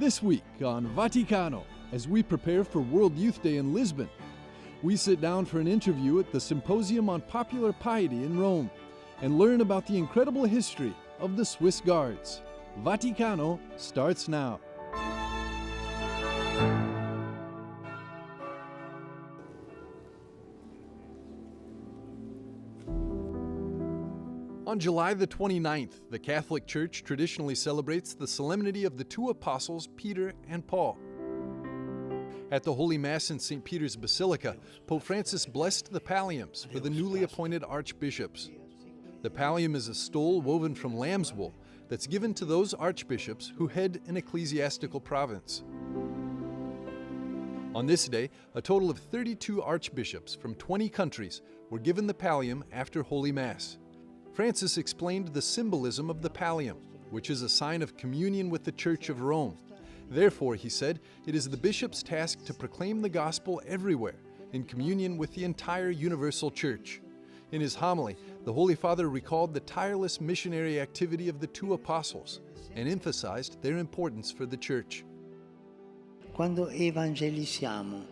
This week on Vaticano, as we prepare for World Youth Day in Lisbon, we sit down for an interview at the Symposium on Popular Piety in Rome and learn about the incredible history of the Swiss Guards. Vaticano starts now. On July the 29th, the Catholic Church traditionally celebrates the Solemnity of the two apostles, Peter and Paul. At the Holy Mass in St. Peter's Basilica, Pope Francis blessed the palliums for the newly appointed archbishops. The pallium is a stole woven from lamb's wool that's given to those archbishops who head an ecclesiastical province. On this day, a total of 32 archbishops from 20 countries were given the pallium after Holy Mass. Francis explained the symbolism of the pallium, which is a sign of communion with the Church of Rome. Therefore, he said, it is the bishop's task to proclaim the gospel everywhere, in communion with the entire universal Church. In his homily, the Holy Father recalled the tireless missionary activity of the two apostles and emphasized their importance for the Church. Quando evangelizziamo,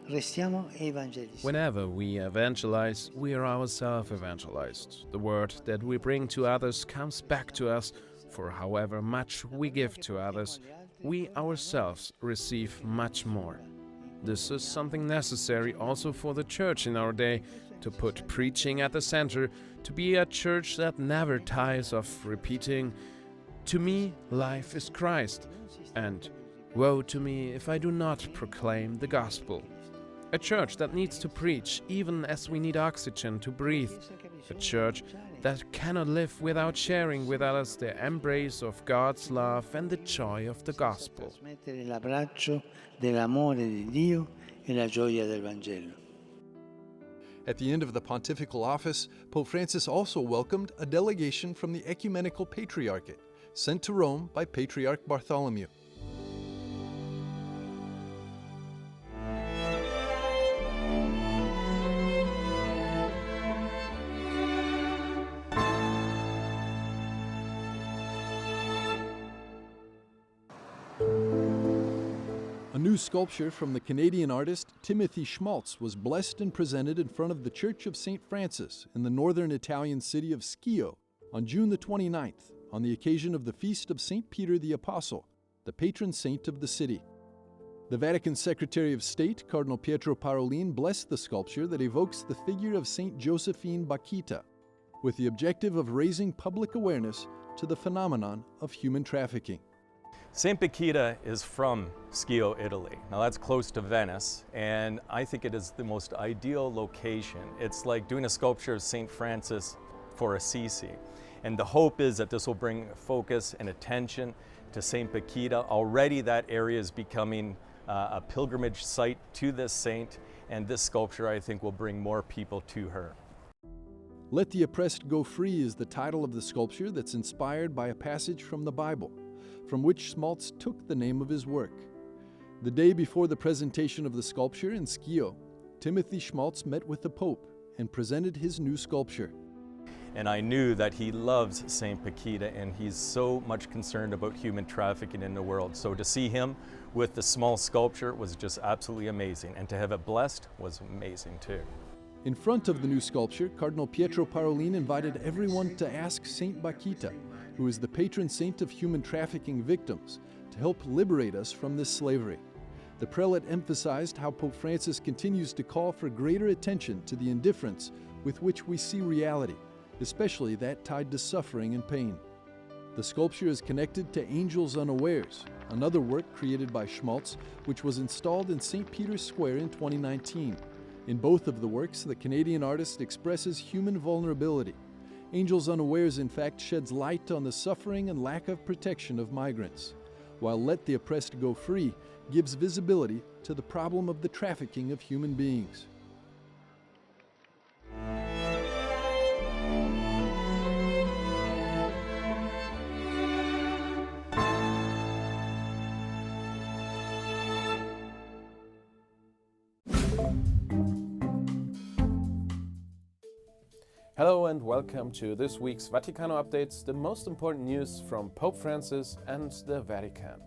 restiamo evangelisti. Whenever we evangelize, we are ourselves evangelized. The word that we bring to others comes back to us, for however much we give to others, we ourselves receive much more. This is something necessary also for the Church in our day, to put preaching at the center, to be a church that never tires of repeating, "To me, life is Christ," and "Woe to me if I do not proclaim the gospel." A church that needs to preach even as we need oxygen to breathe. A church that cannot live without sharing with others the embrace of God's love and the joy of the gospel. L'abbraccio dell'amore di Dio e la gioia del Vangelo. At the end of the pontifical office, Pope Francis also welcomed a delegation from the Ecumenical Patriarchate, sent to Rome by Patriarch Bartholomew. A new sculpture from the Canadian artist Timothy Schmaltz was blessed and presented in front of the Church of St. Francis in the northern Italian city of Schio on June the 29th, on the occasion of the feast of St. Peter the Apostle, the patron saint of the city. The Vatican Secretary of State, Cardinal Pietro Parolin, blessed the sculpture that evokes the figure of St. Josephine Bakhita, with the objective of raising public awareness to the phenomenon of human trafficking. St. Bakhita is from Schio, Italy. Now that's close to Venice, and I think it is the most ideal location. It's like doing a sculpture of St. Francis for Assisi. And the hope is that this will bring focus and attention to St. Bakhita. Already that area is becoming a pilgrimage site to this saint, and this sculpture, I think, will bring more people to her. Let the Oppressed Go Free is the title of the sculpture that's inspired by a passage from the Bible, from which Schmaltz took the name of his work. The day before the presentation of the sculpture in Schio, Timothy Schmaltz met with the Pope and presented his new sculpture. And I knew that he loves St. Bakhita, and he's so much concerned about human trafficking in the world. So to see him with the small sculpture was just absolutely amazing, and to have it blessed was amazing too. In front of the new sculpture, Cardinal Pietro Parolin invited everyone to ask St. Bakhita, who is the patron saint of human trafficking victims, to help liberate us from this slavery. The prelate emphasized how Pope Francis continues to call for greater attention to the indifference with which we see reality, especially that tied to suffering and pain. The sculpture is connected to Angels Unawares, another work created by Schmaltz, which was installed in St. Peter's Square in 2019. In both of the works, the Canadian artist expresses human vulnerability. Angels Unawares, in fact, sheds light on the suffering and lack of protection of migrants, while Let the Oppressed Go Free gives visibility to the problem of the trafficking of human beings. Hello and welcome to this week's Vaticano updates, the most important news from Pope Francis and the Vatican.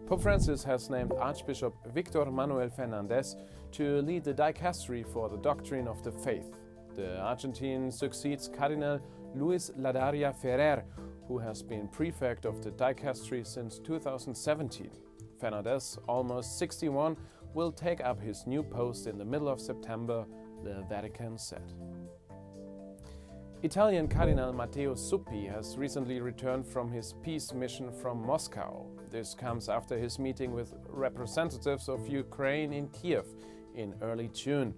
Pope Francis has named Archbishop Victor Manuel Fernandez to lead the dicastery for the doctrine of the faith. The Argentine succeeds Cardinal Luis Ladaria Ferrer, who has been prefect of the dicastery since 2017. Fernandez, almost 61, will take up his new post in the middle of September, the Vatican said. Italian Cardinal Matteo Zuppi has recently returned from his peace mission from Moscow. This comes after his meeting with representatives of Ukraine in Kiev in early June.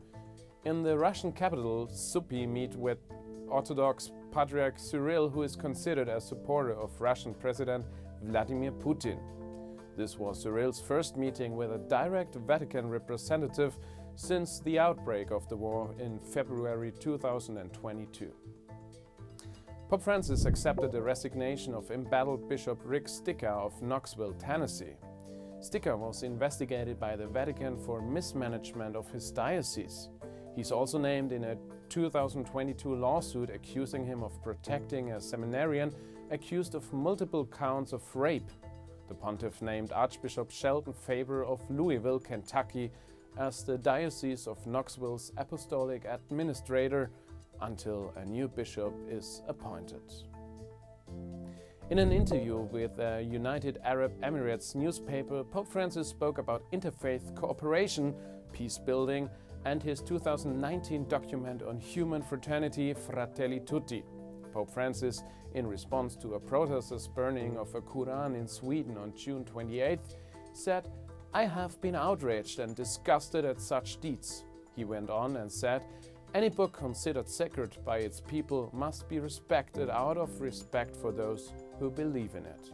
In the Russian capital, Zuppi met with Orthodox Patriarch Cyril, who is considered a supporter of Russian President Vladimir Putin. This was Cyril's first meeting with a direct Vatican representative since the outbreak of the war in February 2022. Pope Francis accepted the resignation of embattled Bishop Rick Sticker of Knoxville, Tennessee. Sticker was investigated by the Vatican for mismanagement of his diocese. He's also named in a 2022 lawsuit accusing him of protecting a seminarian accused of multiple counts of rape. The pontiff named Archbishop Sheldon Faber of Louisville, Kentucky, as the Diocese of Knoxville's apostolic administrator until a new bishop is appointed. In an interview with the United Arab Emirates newspaper, Pope Francis spoke about interfaith cooperation, peace building, and his 2019 document on human fraternity, Fratelli Tutti. Pope Francis, in response to a protester's burning of a Quran in Sweden on June 28th, said, "I have been outraged and disgusted at such deeds." He went on and said, "Any book considered sacred by its people must be respected out of respect for those who believe in it."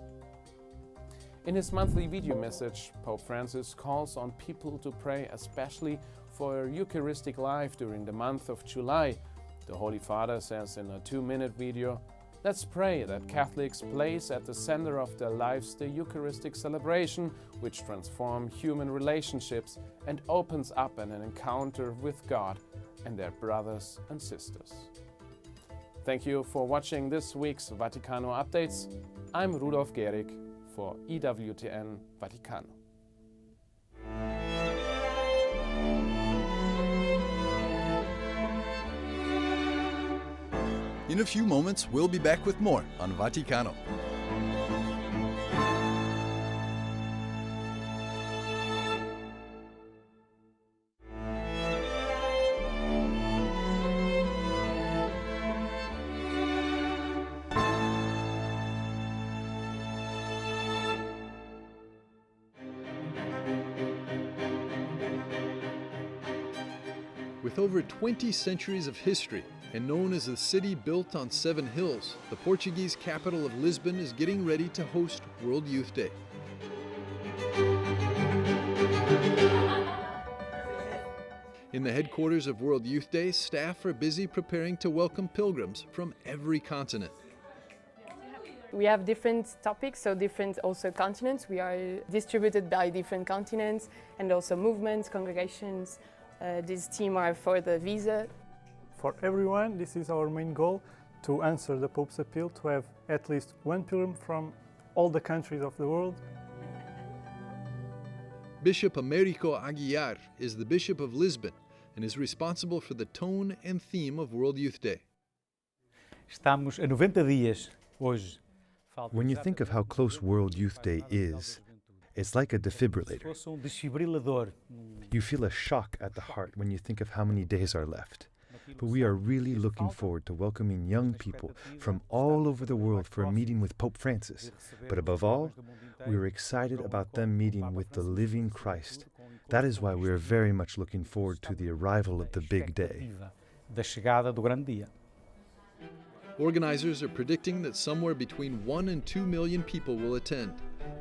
In his monthly video message, Pope Francis calls on people to pray especially for a Eucharistic life during the month of July. The Holy Father says in a 2-minute video, "Let's pray that Catholics place at the center of their lives the Eucharistic celebration, which transforms human relationships and opens up an encounter with God and their brothers and sisters." Thank you for watching this week's Vaticano Updates. I'm Rudolf Gehrig for EWTN Vaticano. In a few moments, we'll be back with more on Vaticano. With over 20 centuries of history and known as the city built on 7 hills, the Portuguese capital of Lisbon is getting ready to host World Youth Day. In the headquarters of World Youth Day, staff are busy preparing to welcome pilgrims from every continent. We have different topics, so different also continents. We are distributed by different continents and also movements, congregations. This team are for the visa. For everyone, this is our main goal, to answer the Pope's appeal to have at least one pilgrim from all the countries of the world. Bishop Americo Aguiar is the Bishop of Lisbon and is responsible for the tone and theme of World Youth Day. Estamos a 90 dias hoje. When you think of how close World Youth Day is, it's like a defibrillator. You feel a shock at the heart when you think of how many days are left. But we are really looking forward to welcoming young people from all over the world for a meeting with Pope Francis. But above all, we are excited about them meeting with the living Christ. That is why we are very much looking forward to the arrival of the big day. Organizers are predicting that somewhere between 1 and 2 million people will attend.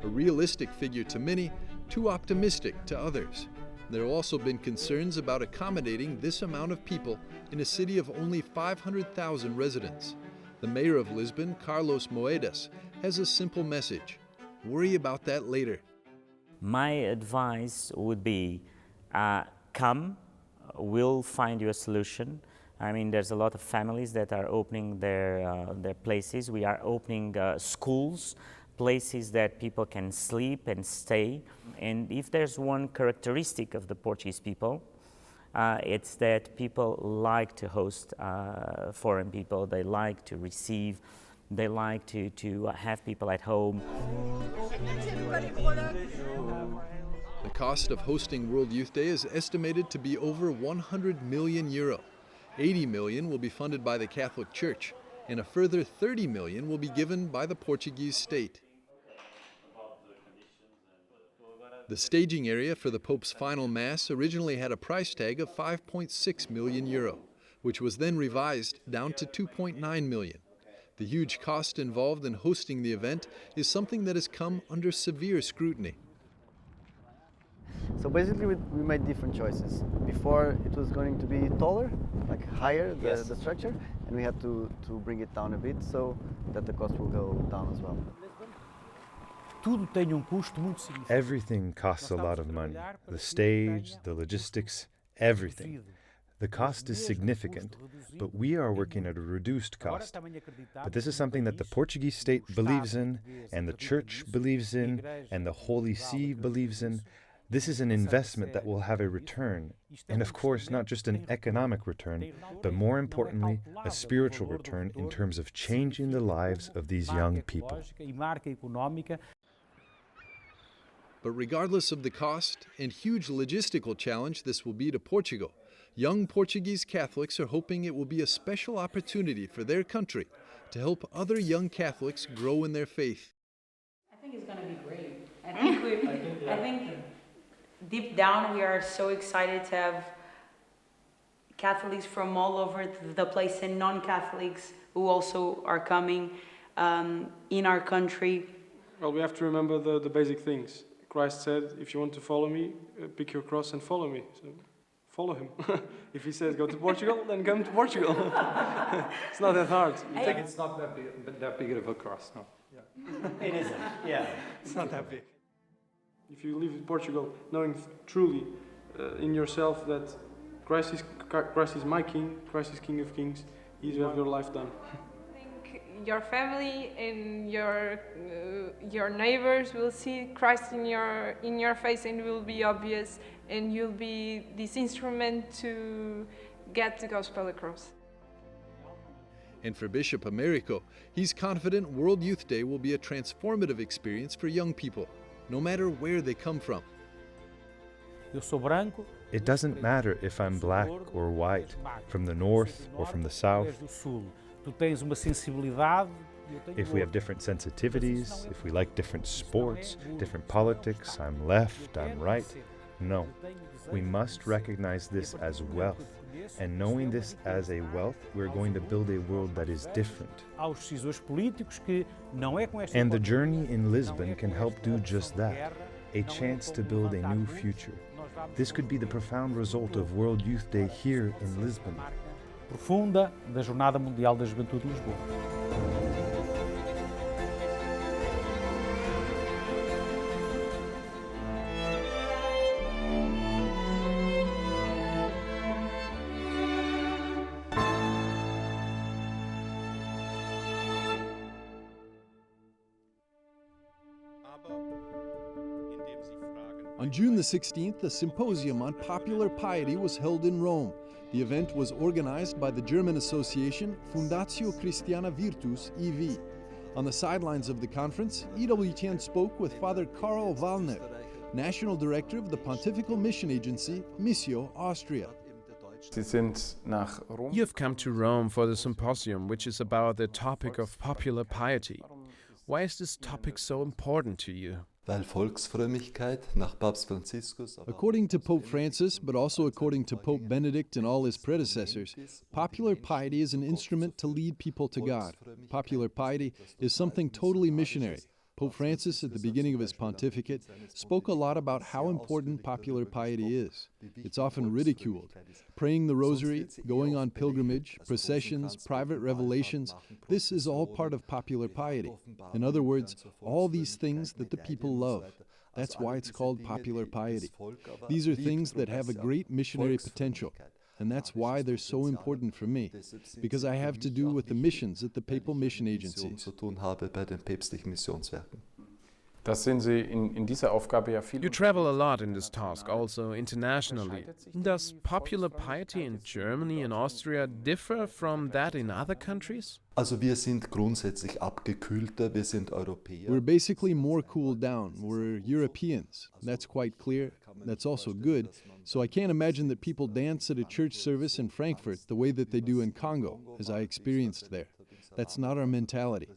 A realistic figure to many, too optimistic to others. There have also been concerns about accommodating this amount of people in a city of only 500,000 residents. The mayor of Lisbon, Carlos Moedas, has a simple message. Worry about that later. My advice would be, come, we'll find you a solution. I mean, there's a lot of families that are opening their places. We are opening schools places that people can sleep and stay. And if there's one characteristic of the Portuguese people, it's that people like to host foreign people, they like to receive, they like to have people at home. The cost of hosting World Youth Day is estimated to be over 100 million euro. 80 million will be funded by the Catholic Church, and a further 30 million will be given by the Portuguese state. The staging area for the Pope's final Mass originally had a price tag of 5.6 million euro, which was then revised down to 2.9 million. The huge cost involved in hosting the event is something that has come under severe scrutiny. So basically we made different choices. Before it was going to be taller, like higher, the structure, and we had to bring it down a bit so that the cost will go down as well. Everything costs a lot of money. The stage, the logistics, everything. The cost is significant, but we are working at a reduced cost. But this is something that the Portuguese state believes in, and the Church believes in, and the Holy See believes in. This is an investment that will have a return, and of course not just an economic return, but more importantly, a spiritual return in terms of changing the lives of these young people. But regardless of the cost and huge logistical challenge this will be to Portugal, young Portuguese Catholics are hoping it will be a special opportunity for their country to help other young Catholics grow in their faith. I think it's going to be great. I think deep down we are so excited to have Catholics from all over the place and non-Catholics who also are coming in our country. Well, we have to remember the basic things. Christ said, if you want to follow me, pick your cross and follow me. So follow him. If he says go to Portugal, then come to Portugal. It's not that hard. It's not that big of a cross, no. It isn't, yeah. It's not that big. If you live in Portugal knowing truly in yourself that Christ is my King, Christ is King of Kings, you have your life done. Your family and your neighbors will see Christ in your face and will be obvious, and you'll be this instrument to get the gospel across. And for Bishop Americo, he's confident World Youth Day will be a transformative experience for young people, no matter where they come from. It doesn't matter if I'm black or white, from the north or from the south. If we have different sensitivities, if we like different sports, different politics, I'm left, I'm right. No, we must recognize this as wealth. And knowing this as a wealth, we're going to build a world that is different. And the journey in Lisbon can help do just that, a chance to build a new future. This could be the profound result of World Youth Day here in Lisbon. Profunda da Jornada Mundial da Juventude de Lisboa. On June the 16th, a symposium on popular piety was held in Rome. The event was organized by the German association Fundatio Christiana Virtus e.V. On the sidelines of the conference, EWTN spoke with Father Karl Wallner, National Director of the Pontifical Mission Agency, Missio Austria. You have come to Rome for the symposium, which is about the topic of popular piety. Why is this topic so important to you? According to Pope Francis, but also according to Pope Benedict and all his predecessors, popular piety is an instrument to lead people to God. Popular piety is something totally missionary. Pope Francis, at the beginning of his pontificate, spoke a lot about how important popular piety is. It's often ridiculed. Praying the rosary, going on pilgrimage, processions, private revelations, this is all part of popular piety. In other words, all these things that the people love. That's why it's called popular piety. These are things that have a great missionary potential. And that's why they're so important for me, because I have to do with the missions at the papal mission agencies. Das sehen Sie in dieser Aufgabe ja viel. You travel a lot in this task, also internationally. Does popular piety in Germany and Austria differ from that in other countries? Also wir sind grundsätzlich abgekühlter, wir sind Europäer. We're basically more cooled down. We're Europeans. That's quite clear. That's also good. So I can't imagine that people dance at a church service in Frankfurt the way that they do in Congo, as I experienced there. That's not our mentality.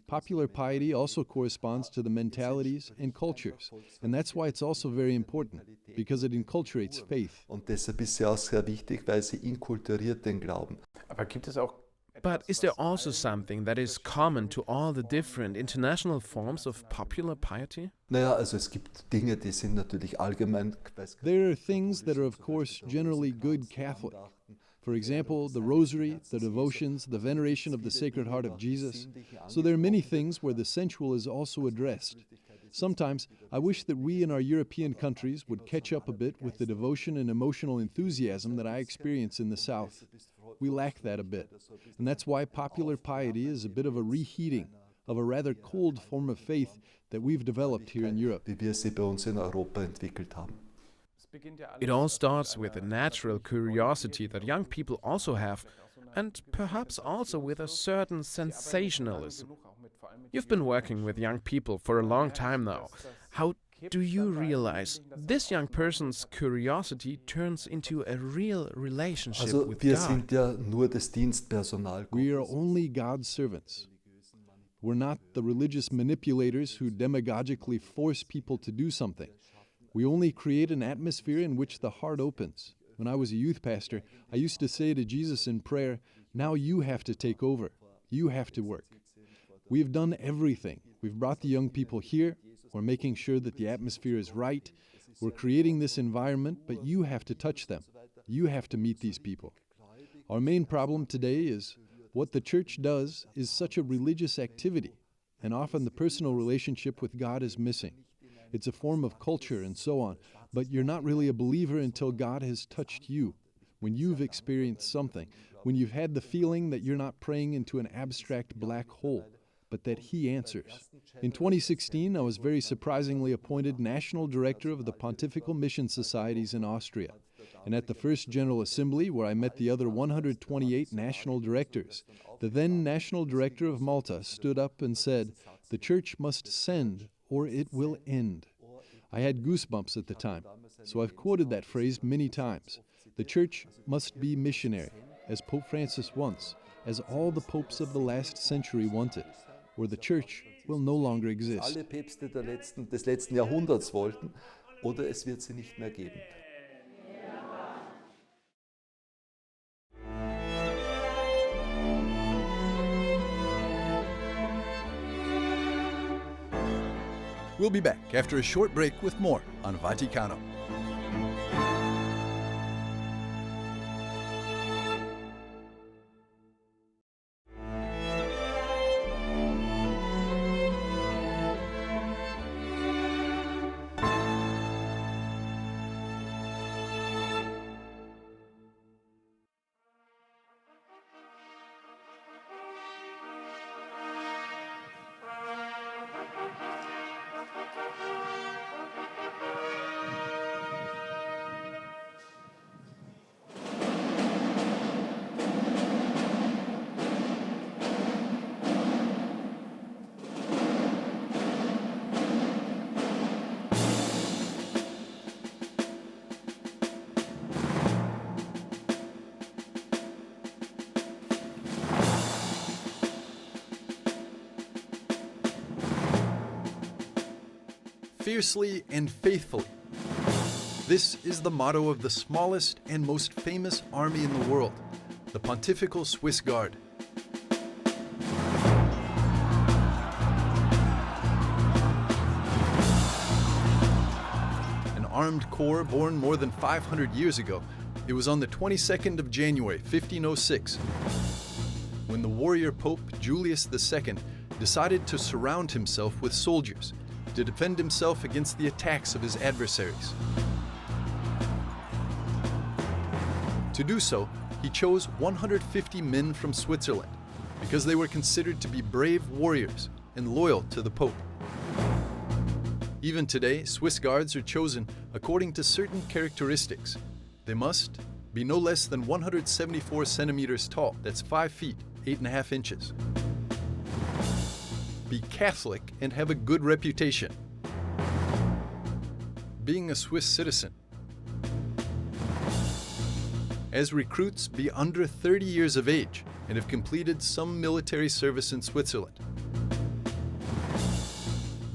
Popular piety also corresponds to the mentalities and cultures. And that's why it's also very important, because it inculturates faith. Und deshalb ist sie auch sehr wichtig, weil sie inkulturiert den Glauben. Aber gibt es auch But is there also something that is common to all the different international forms of popular piety? Naja, also es gibt Dinge, die sind natürlich allgemein. There are things that are, of course, generally good Catholic. For example, the Rosary, the devotions, the veneration of the Sacred Heart of Jesus. So there are many things where the sensual is also addressed. Sometimes I wish that we in our European countries would catch up a bit with the devotion and emotional enthusiasm that I experience in the South. We lack that a bit. And that's why popular piety is a bit of a reheating of a rather cold form of faith that we've developed here in Europe. Wie wir sie bei uns in Europa entwickelt haben. It all starts with a natural curiosity that young people also have, and perhaps also with a certain sensationalism. You've been working with young people for a long time now. How do you realize this young person's curiosity turns into a real relationship with wir God? sind ja nur das Dienstpersonal. We are only God's servants. We're not the religious manipulators who demagogically force people to do something. We only create an atmosphere in which the heart opens. When I was a youth pastor, I used to say to Jesus in prayer, now you have to take over. You have to work. We've done everything. We've brought the young people here. We're making sure that the atmosphere is right. We're creating this environment, but you have to touch them. You have to meet these people. Our main problem today is what the church does is such a religious activity, and often the personal relationship with God is missing. It's a form of culture and so on, but you're not really a believer until God has touched you. When you've experienced something, when you've had the feeling that you're not praying into an abstract black hole, but that He answers. In 2016, I was very surprisingly appointed National Director of the Pontifical Mission Societies in Austria. And at the first General Assembly, where I met the other 128 national directors, the then National Director of Malta stood up and said, "The Church must send, or it will end." I had goosebumps at the time, so I've quoted that phrase many times. The Church must be missionary, as Pope Francis wants, as all the popes of the last century wanted, or the Church will no longer exist. Alle Päpste des letzten Jahrhunderts wollten, oder es wird sie nicht mehr geben. We'll be back after a short break with more on Vaticano. Fiercely and faithfully. This is the motto of the smallest and most famous army in the world, the Pontifical Swiss Guard. An armed corps born more than 500 years ago, it was on the 22nd of January, 1506, when the warrior Pope Julius II decided to surround himself with soldiers to defend himself against the attacks of his adversaries. To do so, he chose 150 men from Switzerland because they were considered to be brave warriors and loyal to the Pope. Even today, Swiss guards are chosen according to certain characteristics. They must be no less than 174 centimeters tall, that's 5 feet, 8.5 inches. Be Catholic and have a good reputation. Being a Swiss citizen. As recruits, be under 30 years of age and have completed some military service in Switzerland.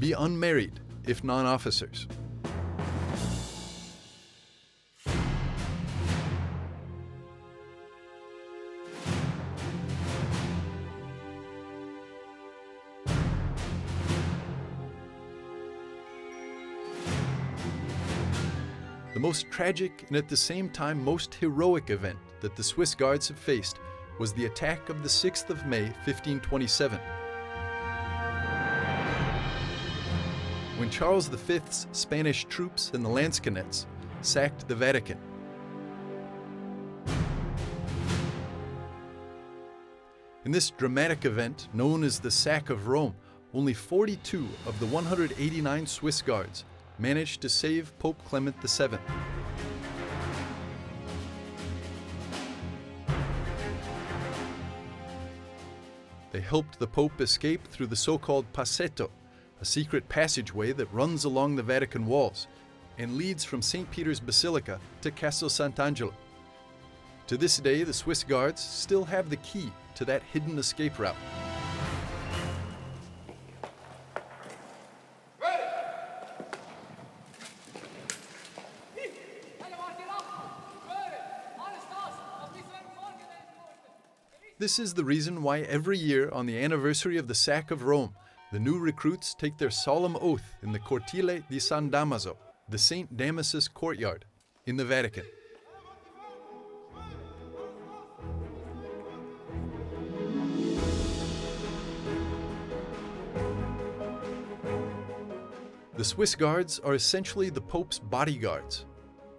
Be unmarried, if non-officers. The most tragic and at the same time most heroic event that the Swiss Guards have faced was the attack of the 6th of May, 1527. When Charles V's Spanish troops and the Lanzknechts sacked the Vatican. In this dramatic event, known as the Sack of Rome, only 42 of the 189 Swiss Guards managed to save Pope Clement VII. They helped the Pope escape through the so-called Passetto, a secret passageway that runs along the Vatican walls and leads from St. Peter's Basilica to Castel Sant'Angelo. To this day, the Swiss Guards still have the key to that hidden escape route. This is the reason why every year on the anniversary of the sack of Rome, the new recruits take their solemn oath in the Cortile di San Damaso, the St. Damasus courtyard, in the Vatican. The Swiss Guards are essentially the Pope's bodyguards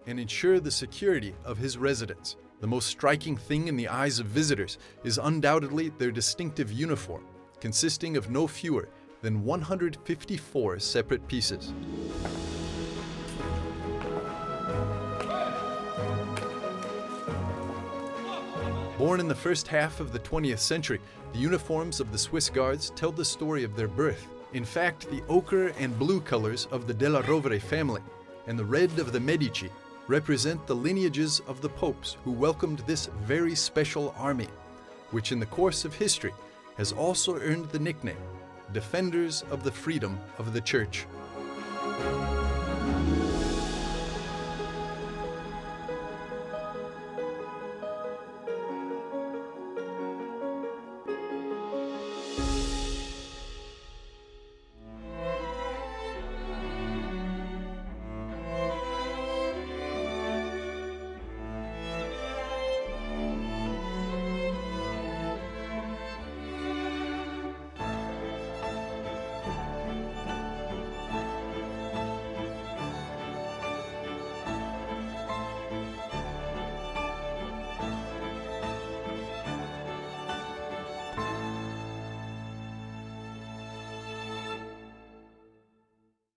and ensure the security of his residence. The most striking thing in the eyes of visitors is undoubtedly their distinctive uniform, consisting of no fewer than 154 separate pieces. Born in the first half of the 20th century, the uniforms of the Swiss Guards tell the story of their birth. In fact, the ochre and blue colors of the Della Rovere family and the red of the Medici represent the lineages of the popes who welcomed this very special army, which in the course of history has also earned the nickname Defenders of the Freedom of the Church.